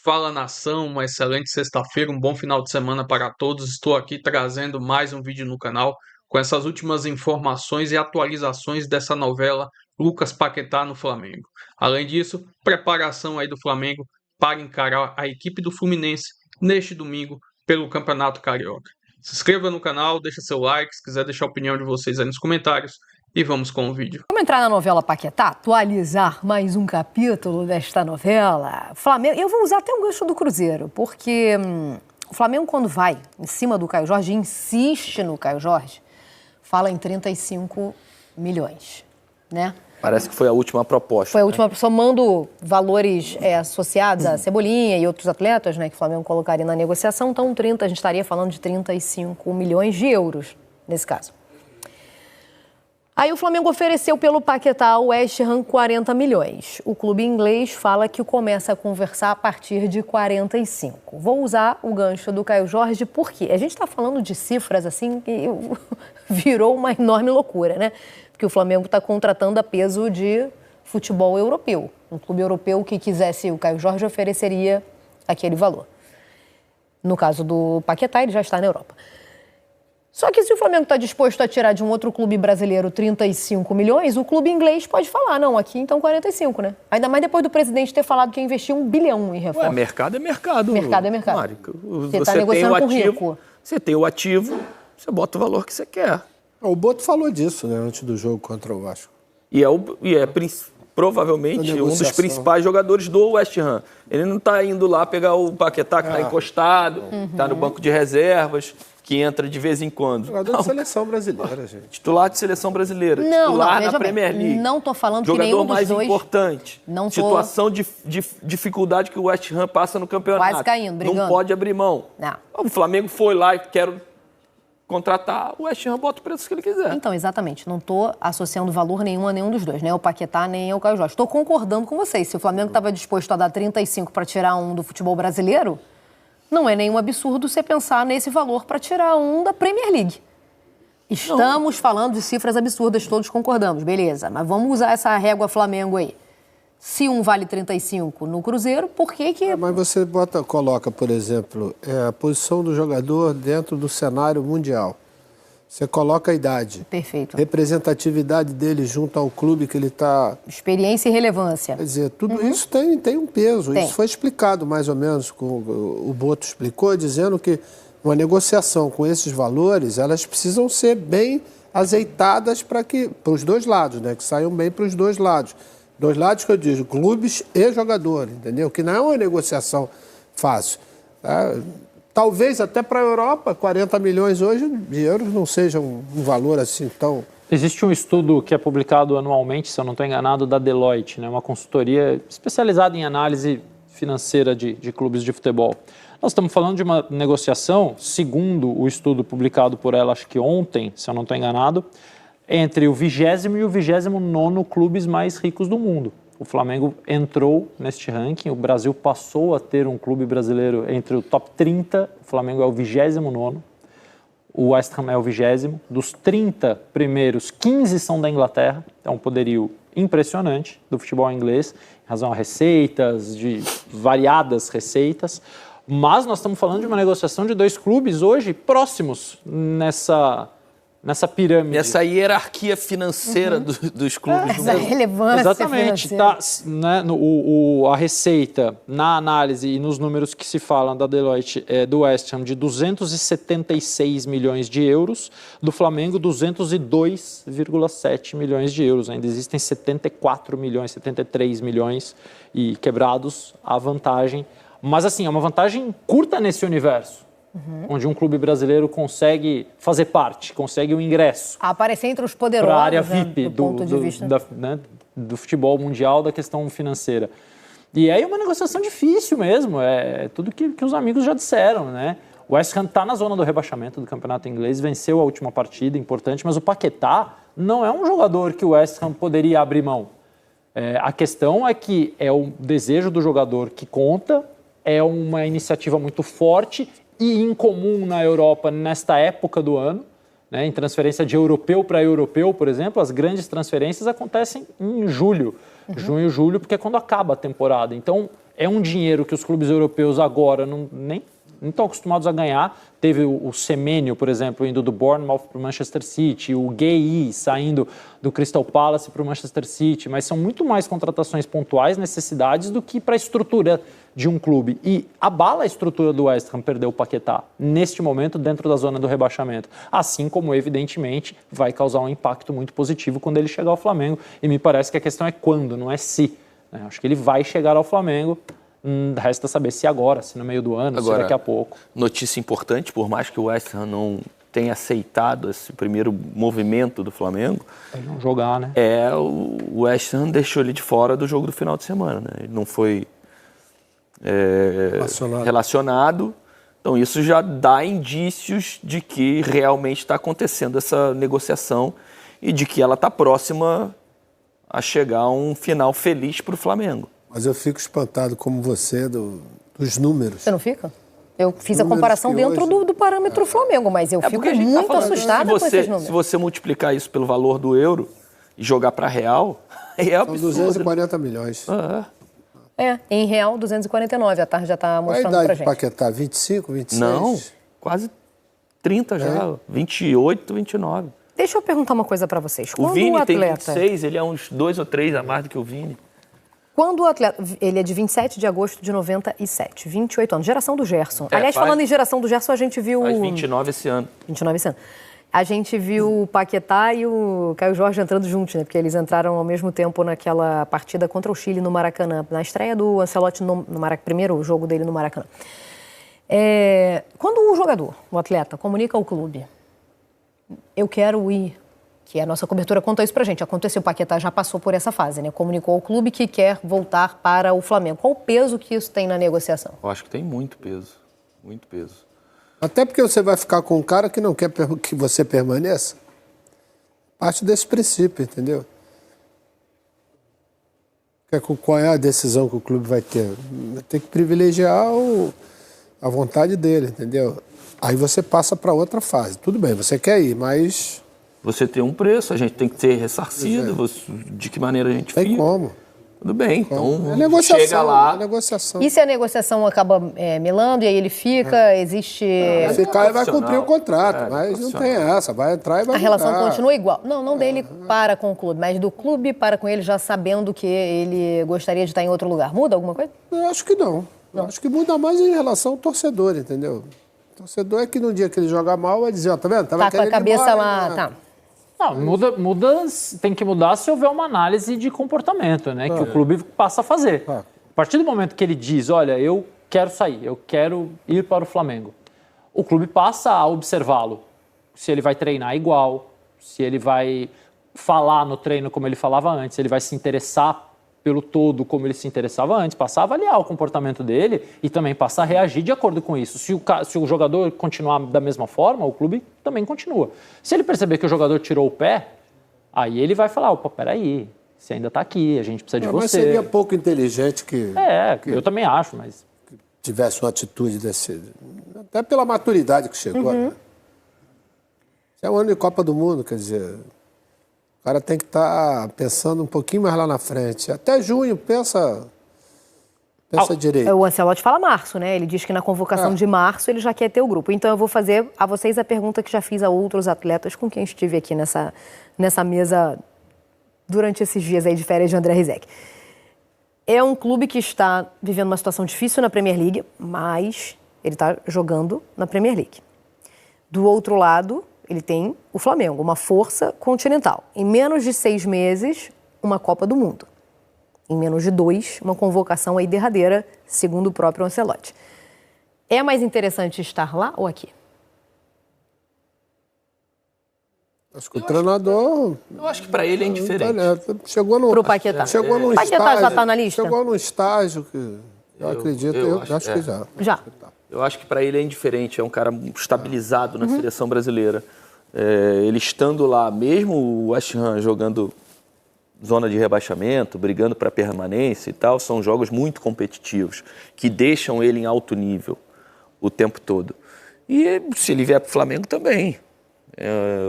Fala nação, uma excelente sexta-feira, um bom final de semana para todos. Estou aqui trazendo mais um vídeo no canal com essas últimas informações e atualizações dessa novela Lucas Paquetá no Flamengo. Além disso, preparação aí do Flamengo para encarar a equipe do Fluminense neste domingo pelo Campeonato Carioca. Se inscreva no canal, deixa seu like, se quiser deixar a opinião de vocês aí nos comentários. E vamos com o vídeo. Vamos entrar na novela Paquetá, atualizar mais um capítulo desta novela. Flamengo, eu vou usar até um gancho do Cruzeiro, porque o Flamengo, quando vai em cima do Caio Jorge, insiste no Caio Jorge, fala em 35 milhões, né? Parece que foi a última proposta. Foi a última, somando valores associados a Cebolinha e outros atletas, né, que o Flamengo colocaria na negociação, então a gente estaria falando de 35 milhões de euros, nesse caso. Aí o Flamengo ofereceu pelo Paquetá ao West Ham 40 milhões. O clube inglês fala que começa a conversar a partir de 45. Vou usar o gancho do Caio Jorge porque a gente está falando de cifras assim que virou uma enorme loucura, né? Porque o Flamengo está contratando a peso de futebol europeu. Um clube europeu que quisesse o Caio Jorge ofereceria aquele valor. No caso do Paquetá, ele já está na Europa. Só que se o Flamengo está disposto a tirar de um outro clube brasileiro 35 milhões, o clube inglês pode falar, não, aqui então 45, né? Ainda mais depois do presidente ter falado que ia investir 1 bilhão em reforço. Ué, mercado é mercado. Mercado é mercado. Mário, Você está negociando com o rico. Você tem o ativo, você bota o valor que você quer. O Boto falou disso, né, antes do jogo contra o Vasco. E é provavelmente um dos principais jogadores do West Ham. Ele não está indo lá pegar o Paquetá, que está encostado, está no banco de reservas, que entra de vez em quando. Jogador de seleção brasileira, gente. Titular de seleção brasileira. Não, titular veja na Premier League. Não estou falando que jogador nenhum dos mais dois... importante. Situação de dificuldade que o West Ham passa no campeonato. Quase caindo, brigando. Não pode abrir mão. Não. O Flamengo foi lá e quer contratar, o West Ham bota o preço que ele quiser. Então, exatamente. Não estou associando valor nenhum a nenhum dos dois, nem o Paquetá, nem o Caio Jorge. Estou concordando com vocês. Se o Flamengo estava disposto a dar 35 para tirar um do futebol brasileiro, não é nenhum absurdo você pensar nesse valor para tirar um da Premier League. Estamos falando de cifras absurdas, todos concordamos, beleza. Mas vamos usar essa régua Flamengo aí. Se um vale 35 no Cruzeiro, por que que... Mas você coloca, por exemplo, a posição do jogador dentro do cenário mundial. Você coloca a idade. Perfeito. Representatividade dele junto ao clube que ele está... Experiência e relevância. Quer dizer, tudo isso tem um peso. Tem. Isso foi explicado mais ou menos, o Boto explicou, dizendo que uma negociação com esses valores, elas precisam ser bem azeitadas para os dois lados, né? Que saiam bem para os dois lados. Dois lados que eu digo, clubes e jogadores, entendeu? Que não é uma negociação fácil. Tá? Talvez até para a Europa, 40 milhões hoje de euros não seja um valor assim tão... Existe um estudo que é publicado anualmente, se eu não estou enganado, da Deloitte, né? Uma consultoria especializada em análise financeira de clubes de futebol. Nós estamos falando de uma negociação, segundo o estudo publicado por ela, acho que ontem, se eu não estou enganado, entre o 20º e o 29º clubes mais ricos do mundo. O Flamengo entrou neste ranking, o Brasil passou a ter um clube brasileiro entre o top 30, o Flamengo é o 29º, o West Ham é o 20º. Dos 30 primeiros, 15 são da Inglaterra, é um poderio impressionante do futebol inglês, em razão a receitas, de variadas receitas, mas nós estamos falando de uma negociação de dois clubes hoje próximos nessa pirâmide. Nessa hierarquia financeira dos clubes do Essa mundo. relevância Exatamente. financeira. Né, a receita, na análise e nos números que se falam da Deloitte, do West Ham, de 276 milhões de euros, do Flamengo, 202,7 milhões de euros. Ainda existem 74 milhões, 73 milhões e quebrados a vantagem. Mas, assim, é uma vantagem curta nesse universo. Onde um clube brasileiro consegue fazer parte, consegue o ingresso. Aparecer entre os poderosos, para a área VIP do ponto de vista. do futebol mundial, da questão financeira. E aí é uma negociação difícil mesmo, é tudo que os amigos já disseram, né? O West Ham está na zona do rebaixamento do campeonato inglês, venceu a última partida, importante, mas o Paquetá não é um jogador que o West Ham poderia abrir mão. A questão é que é o desejo do jogador que conta, é uma iniciativa muito forte e incomum na Europa nesta época do ano, né? Em transferência de europeu para europeu, por exemplo, as grandes transferências acontecem em julho, junho, julho, porque é quando acaba a temporada. Então, é um dinheiro que os clubes europeus agora nem estão acostumados a ganhar. Teve o Semenyo, por exemplo, indo do Bournemouth para o Manchester City, o Gueye saindo do Crystal Palace para o Manchester City, mas são muito mais contratações pontuais, necessidades, do que para a estrutura de um clube. E abala a estrutura do West Ham perder o Paquetá, neste momento, dentro da zona do rebaixamento. Assim como, evidentemente, vai causar um impacto muito positivo quando ele chegar ao Flamengo. E me parece que a questão é quando, não é se. Acho que ele vai chegar ao Flamengo. Resta saber se agora, se no meio do ano, se daqui a pouco. Notícia importante, por mais que o West Ham não tenha aceitado esse primeiro movimento do Flamengo... Ele não jogar, né? O West Ham deixou ele de fora do jogo do final de semana, né? Ele não foi relacionado. Então isso já dá indícios de que realmente está acontecendo essa negociação e de que ela está próxima a chegar a um final feliz para o Flamengo. Mas eu fico espantado, como você, dos números. Você não fica? Eu fiz a comparação dentro do parâmetro Flamengo, mas eu fico muito assustada com esses números. Se você multiplicar isso pelo valor do euro e jogar para real, é absurdo. São 240 milhões. Em real, 249. A tarde já está mostrando pra gente. Qual a idade do Paquetá? 25, 26? Não, quase 30 já. 28, 29. Deixa eu perguntar uma coisa para vocês. O Vini tem 26, ele é uns 2 ou 3 a mais do que o Vini. Quando o atleta... Ele é de 27 de agosto de 97, 28 anos. Geração do Gerson. Aliás, falando em geração do Gerson, a gente viu... Faz 29 esse ano. 29 esse ano. A gente viu o Paquetá e o Caio Jorge entrando juntos, né? Porque eles entraram ao mesmo tempo naquela partida contra o Chile no Maracanã. Na estreia do Ancelotti no Maracanã. Primeiro jogo dele no Maracanã. Quando o jogador, o atleta, comunica ao clube, eu quero ir... que a nossa cobertura contou isso pra gente. Aconteceu, o Paquetá já passou por essa fase, né? Comunicou ao clube que quer voltar para o Flamengo. Qual o peso que isso tem na negociação? Eu acho que tem muito peso. Muito peso. Até porque você vai ficar com um cara que não quer que você permaneça. Parte desse princípio, entendeu? Qual é a decisão que o clube vai ter? Tem que privilegiar a vontade dele, entendeu? Aí você passa para outra fase. Tudo bem, você quer ir, mas... Você tem um preço, a gente tem que ser ressarcido. De que maneira a gente fica? Tem como. Tudo bem, então negociação, chega lá. Negociação. E se a negociação acaba melando e aí ele fica, existe... Ficar e vai cumprir o contrato, mas não tem essa, vai entrar e vai A relação continua igual. Não dele para com o clube, mas do clube para com ele já sabendo que ele gostaria de estar em outro lugar. Muda alguma coisa? Eu acho que não. Eu acho que muda mais em relação ao torcedor, entendeu? O torcedor é que no dia que ele joga mal vai dizer, ó, tá vendo? Tá com a cabeça lá, né? tá. Não, muda, tem que mudar se houver uma análise de comportamento, né? Que o clube passa a fazer. A partir do momento que ele diz, olha, eu quero sair, eu quero ir para o Flamengo, o clube passa a observá-lo. Se ele vai treinar igual, se ele vai falar no treino como ele falava antes, se ele vai se interessar pelo todo como ele se interessava antes, passa a avaliar o comportamento dele e também passa a reagir de acordo com isso. Se o jogador continuar da mesma forma, o clube também continua. Se ele perceber que o jogador tirou o pé, aí ele vai falar, opa, peraí, você ainda está aqui, a gente precisa de você. Mas seria pouco inteligente que eu também acho, mas... tivesse uma atitude desse... Até pela maturidade que chegou, né? É um ano de Copa do Mundo, quer dizer... O cara tem que estar pensando um pouquinho mais lá na frente. Até junho, pensa direito. O Ancelotti fala março, né? Ele diz que na convocação de março ele já quer ter o grupo. Então eu vou fazer a vocês a pergunta que já fiz a outros atletas com quem estive aqui nessa mesa durante esses dias aí de férias de André Rizek. É um clube que está vivendo uma situação difícil na Premier League, mas ele está jogando na Premier League. Do outro lado... ele tem o Flamengo, uma força continental. Em menos de 6 meses, uma Copa do Mundo. Em menos de 2, uma convocação aí derradeira, segundo o próprio Ancelotti. É mais interessante estar lá ou aqui? Acho que o treinador... Eu acho que para ele é indiferente. Chegou no... Pro Paquetá. Chegou num Paquetá estágio, já está na lista? Chegou num estágio que... Eu acredito, eu acho que já. Já. Eu acho que para ele é indiferente, é um cara estabilizado na seleção brasileira. Ele estando lá, mesmo o West Ham jogando zona de rebaixamento, brigando para permanência e tal, são jogos muito competitivos, que deixam ele em alto nível o tempo todo. E se ele vier para o Flamengo também.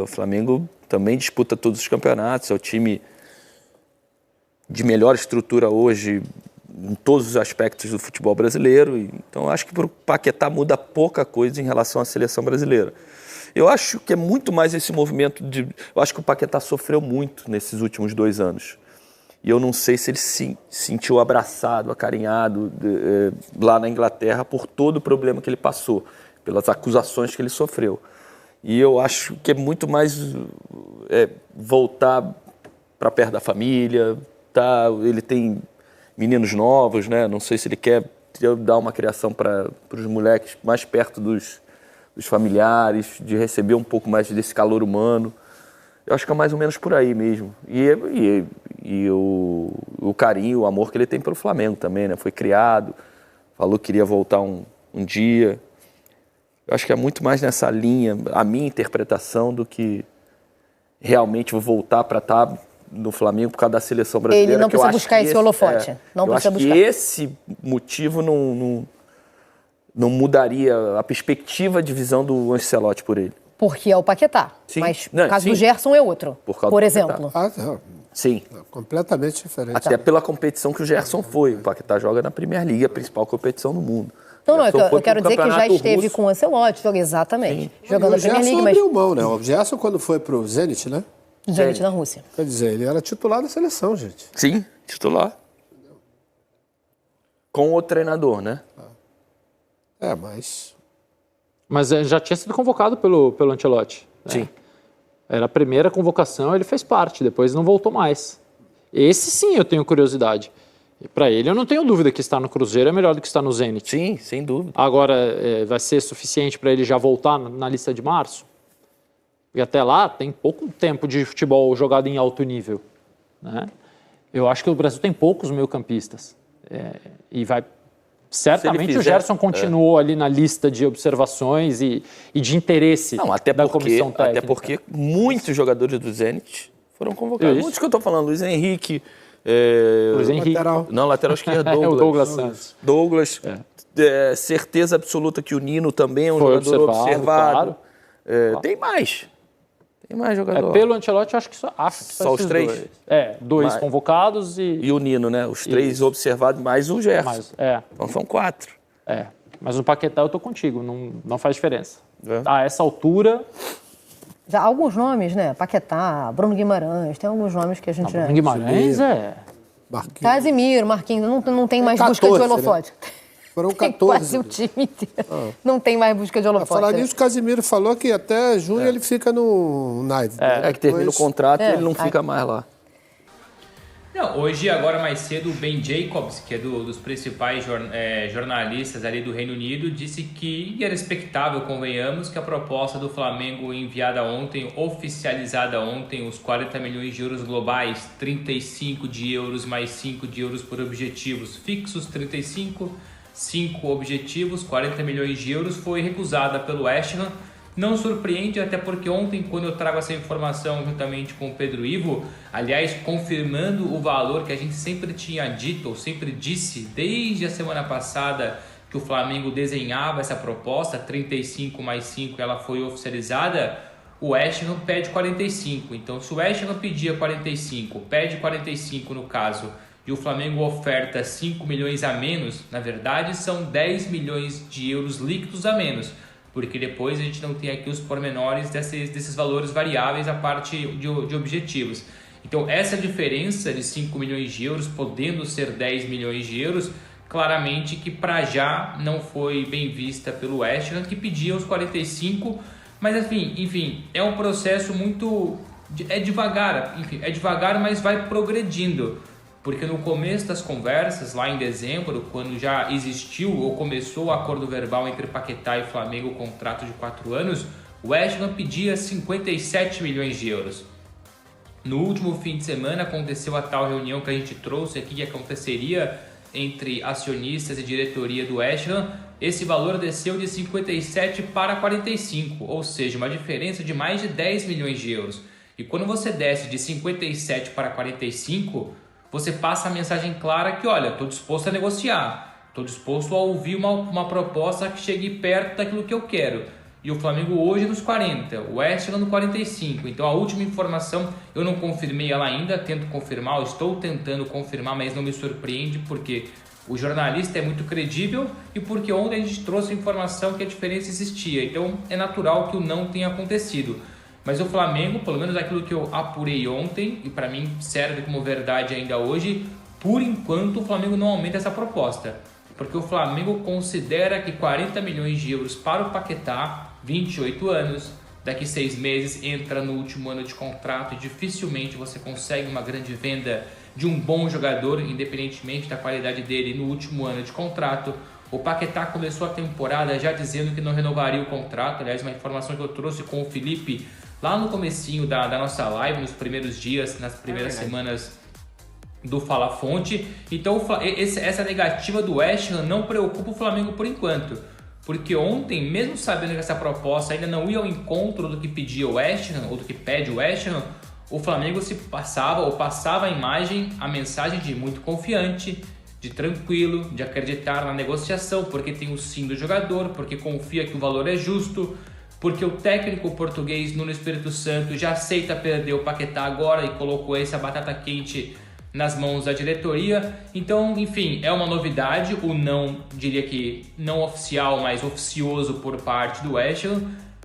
O Flamengo também disputa todos os campeonatos, é o time de melhor estrutura hoje em todos os aspectos do futebol brasileiro. Então, acho que para o Paquetá muda pouca coisa em relação à seleção brasileira. Eu acho que é muito mais esse movimento de... Eu acho que o Paquetá sofreu muito nesses últimos 2 anos. E eu não sei se ele se sentiu abraçado, acarinhado lá na Inglaterra por todo o problema que ele passou, pelas acusações que ele sofreu. E eu acho que é muito mais voltar para perto da família. Tá? Ele tem meninos novos, né? Não sei se ele quer dar uma criação para os moleques mais perto dos familiares, de receber um pouco mais desse calor humano. Eu acho que é mais ou menos por aí mesmo. E o carinho, o amor que ele tem pelo Flamengo também, né? Foi criado, falou que queria voltar um dia. Eu acho que é muito mais nessa linha, a minha interpretação, do que realmente vou voltar para estar no Flamengo por causa da seleção brasileira. Ele não precisa buscar esse holofote. Não precisa buscar. Eu acho que esse motivo não mudaria a perspectiva de visão do Ancelotti por ele. Porque é o Paquetá. Sim. Mas Não, o caso sim. do Gerson é outro, por exemplo. Não, Sim. completamente diferente. Até pela competição que o Gerson foi. O Paquetá joga na Premier League, a principal competição do mundo. Não, Gerson eu foi quero pro dizer que já Campeonato esteve Russo. com o Ancelotti, exatamente. Jogando o a Premier Gerson League, mas abriu mão, né? O Gerson, quando foi pro Zenit, né? Zenit na Rússia. Quer dizer, ele era titular da seleção, gente. Sim, titular. Com o treinador, né? Mas já tinha sido convocado pelo Ancelotti. Né? Sim. Era a primeira convocação, ele fez parte, depois não voltou mais. Esse sim eu tenho curiosidade. Para ele eu não tenho dúvida que estar no Cruzeiro é melhor do que estar no Zenit. Sim, sem dúvida. Agora, vai ser suficiente para ele já voltar na lista de março? E até lá tem pouco tempo de futebol jogado em alto nível. Né? Eu acho que o Brasil tem poucos meio-campistas. E vai... Certamente o Gerson continuou ali na lista de observações e de interesse da comissão técnica. Até porque muitos jogadores do Zenit foram convocados. Muitos que eu estou falando, Luiz Henrique... Luiz Henrique. Lateral esquerdo, Douglas. O Douglas Santos. Douglas. Certeza absoluta que o Nino também é um jogador observado. Claro. Tem mais jogador. Pelo Ancelotti, acho que só os 3? Dois convocados e o Nino, né? Os 3 observados, mais o Gerson. Então são 4. Mas no Paquetá eu tô contigo, não faz diferença. A essa altura... Já há alguns nomes, né? Paquetá, Bruno Guimarães, tem alguns nomes que a gente já... Bruno Guimarães Marquinhos. Casimiro, Marquinhos, não tem mais 14, busca de holofote. Né? Foram 14. Quase o time inteiro. Não tem mais busca de holofote. Falar nisso, o Casimiro falou que até junho ele fica no United. Que termina o contrato e ele não fica mais lá. Não, hoje, agora mais cedo, o Ben Jacobs, que é dos principais jornalistas ali do Reino Unido, disse que era expectável, convenhamos, que a proposta do Flamengo enviada ontem, oficializada ontem, os 40 milhões de euros globais, 35 de euros mais 5 de euros por objetivos fixos, 35, 5 objetivos, 40 milhões de euros, foi recusada pelo West Ham. Não surpreende, até porque ontem, quando eu trago essa informação juntamente com o Pedro Ivo, aliás, confirmando o valor que a gente sempre tinha dito, ou sempre disse, desde a semana passada, que o Flamengo desenhava essa proposta, 35 mais 5, ela foi oficializada, o West Ham pede 45. Então, se o West Ham pedia 45, pede 45 no caso, e o Flamengo oferta 5 milhões a menos, na verdade, são 10 milhões de euros líquidos a menos, porque depois a gente não tem aqui os pormenores desses valores variáveis a parte de objetivos. Então, essa diferença de 5 milhões de euros, podendo ser 10 milhões de euros, claramente que para já não foi bem vista pelo West Ham, que pedia os 45, mas enfim, é um processo muito... é devagar, mas vai progredindo. Porque no começo das conversas, lá em dezembro, quando já existiu ou começou o acordo verbal entre Paquetá e Flamengo, o contrato de 4 anos, o West Ham pedia 57 milhões de euros. No último fim de semana aconteceu a tal reunião que a gente trouxe aqui, que aconteceria entre acionistas e diretoria do West Ham. Esse valor desceu de 57 para 45, ou seja, uma diferença de mais de 10 milhões de euros. E quando você desce de 57 para 45... você passa a mensagem clara que, olha, estou disposto a negociar, estou disposto a ouvir uma proposta que chegue perto daquilo que eu quero. e o Flamengo hoje nos 40, o West Ham no 45. Então a última informação, eu não confirmei ela ainda, tento confirmar, eu estou tentando confirmar, mas não me surpreende, porque o jornalista é muito credível e porque ontem a gente trouxe a informação que a diferença existia. Então é natural que o não tenha acontecido. Mas o Flamengo, pelo menos aquilo que eu apurei ontem, e para mim serve como verdade ainda hoje, por enquanto o Flamengo não aumenta essa proposta. Porque o Flamengo considera que 40 milhões de euros para o Paquetá, 28 anos, daqui 6 meses entra no último ano de contrato e dificilmente você consegue uma grande venda de um bom jogador, independentemente da qualidade dele no último ano de contrato. O Paquetá começou a temporada já dizendo que não renovaria o contrato. Aliás, uma informação que eu trouxe com o Felipe lá no comecinho da nossa live, nos primeiros dias, nas primeiras semanas do Fala Fonte. Então essa negativa do West Ham não preocupa o Flamengo por enquanto, porque ontem, mesmo sabendo que essa proposta ainda não ia ao encontro do que pedia o West Ham, ou do que pede o West Ham, o Flamengo passava a mensagem de muito confiante, de tranquilo, de acreditar na negociação, porque tem o sim do jogador, porque confia que o valor é justo, porque o técnico português Nuno Espírito Santo já aceita perder o Paquetá agora e colocou essa batata quente nas mãos da diretoria. Então, enfim, é uma novidade, o não, diria que não oficial, mas oficioso por parte do West Ham,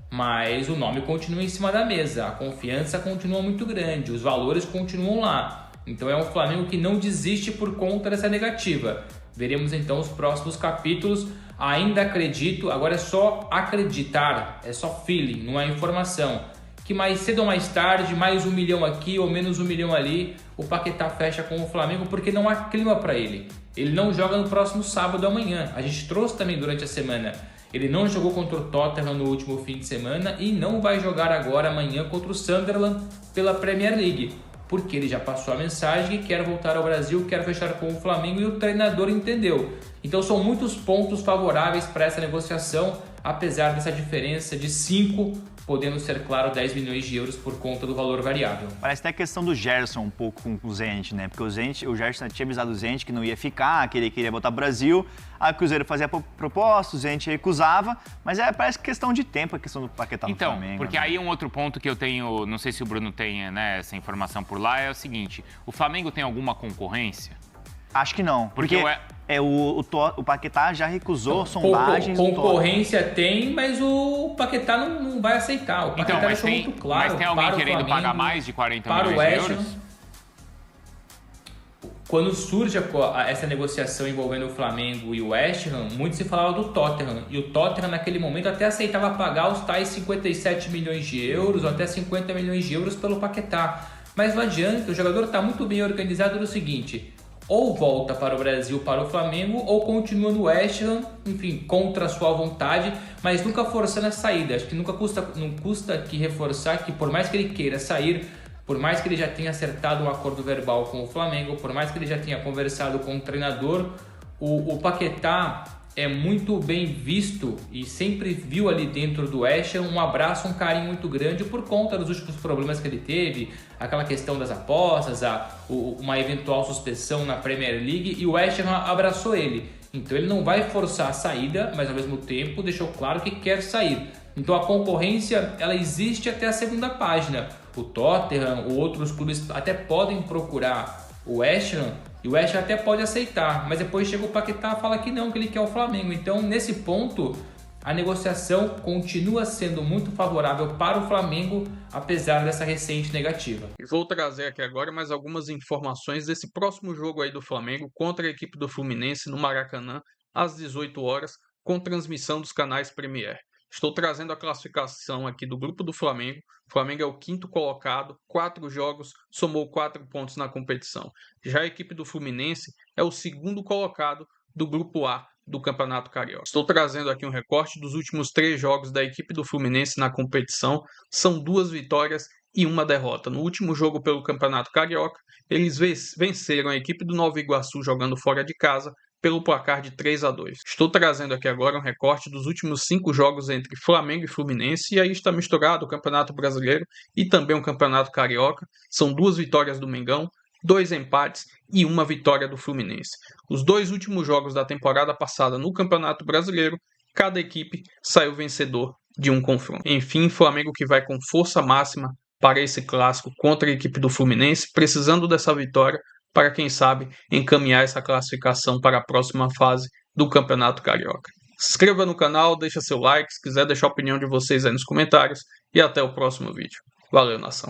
mas o nome continua em cima da mesa, a confiança continua muito grande, os valores continuam lá. Então é um Flamengo que não desiste por conta dessa negativa. Veremos então os próximos capítulos. Ainda acredito, agora é só acreditar, é só feeling, não é informação, que mais cedo ou mais tarde, mais 1 milhão aqui ou menos 1 milhão ali, o Paquetá fecha com o Flamengo, porque não há clima para ele. Ele não joga no próximo sábado amanhã. A gente trouxe também durante a semana. Ele não jogou contra o Tottenham no último fim de semana e não vai jogar agora amanhã contra o Sunderland pela Premier League, porque ele já passou a mensagem que quer voltar ao Brasil, quer fechar com o Flamengo, e o treinador entendeu. Então são muitos pontos favoráveis para essa negociação, apesar dessa diferença de 5, podendo ser, claro, 10 milhões de euros por conta do valor variável. Parece até a questão do Gerson um pouco com o Zenit, né? Porque o Gerson tinha avisado o Zenit que não ia ficar, que ele queria voltar ao Brasil. Aí o Cruzeiro fazia proposta, o Zenit recusava, mas parece questão de tempo a questão do Paquetá no Flamengo. Então, porque aí um outro ponto que eu tenho, não sei se o Bruno tem, né, essa informação por lá, é o seguinte: o Flamengo tem alguma concorrência? Acho que não, porque o Paquetá já recusou sondagens. Concorrência tem, mas o Paquetá não vai aceitar. O Paquetá deixou muito claro. Mas tem alguém querendo pagar mais de 40 milhões de euros? Quando surge essa negociação envolvendo o Flamengo e o West Ham, muito se falava do Tottenham. E o Tottenham, naquele momento, até aceitava pagar os tais 57 milhões de euros ou até 50 milhões de euros pelo Paquetá. Mas não adianta, o jogador está muito bem organizado no seguinte: ou volta para o Brasil, para o Flamengo, ou continua no West Ham, enfim, contra a sua vontade, mas nunca forçando a saída. Acho que não custa que reforçar que, por mais que ele queira sair, por mais que ele já tenha acertado um acordo verbal com o Flamengo, por mais que ele já tenha conversado com o treinador, o Paquetá é muito bem visto e sempre viu ali dentro do West Ham um abraço, um carinho muito grande por conta dos últimos problemas que ele teve, aquela questão das apostas, uma eventual suspensão na Premier League, e o West Ham abraçou ele. Então ele não vai forçar a saída, mas ao mesmo tempo deixou claro que quer sair. Então a concorrência, ela existe até a segunda página. O Tottenham ou outros clubes até podem procurar o West Ham, e o West Ham até pode aceitar, mas depois chega o Paquetá e fala que não, que ele quer o Flamengo. Então, nesse ponto, a negociação continua sendo muito favorável para o Flamengo, apesar dessa recente negativa. Vou trazer aqui agora mais algumas informações desse próximo jogo aí do Flamengo contra a equipe do Fluminense no Maracanã, às 18 horas, com transmissão dos canais Premier. Estou trazendo a classificação aqui do grupo do Flamengo. O Flamengo é o 5º colocado, 4 jogos, somou 4 pontos na competição. Já a equipe do Fluminense é o 2º colocado do grupo A do Campeonato Carioca. Estou trazendo aqui um recorte dos últimos 3 jogos da equipe do Fluminense na competição. São 2 vitórias e 1 derrota. No último jogo pelo Campeonato Carioca, eles venceram a equipe do Nova Iguaçu jogando fora de casa pelo placar de 3-2. Estou trazendo aqui agora um recorte dos últimos 5 jogos entre Flamengo e Fluminense, e aí está misturado o Campeonato Brasileiro e também o Campeonato Carioca. São 2 vitórias do Mengão, 2 empates e 1 vitória do Fluminense. Os 2 últimos jogos da temporada passada no Campeonato Brasileiro, cada equipe saiu vencedor de um confronto. Enfim, Flamengo que vai com força máxima para esse clássico contra a equipe do Fluminense, precisando dessa vitória para, quem sabe, encaminhar essa classificação para a próxima fase do Campeonato Carioca. Se inscreva no canal, deixa seu like, se quiser deixar a opinião de vocês aí nos comentários e até o próximo vídeo. Valeu, nação!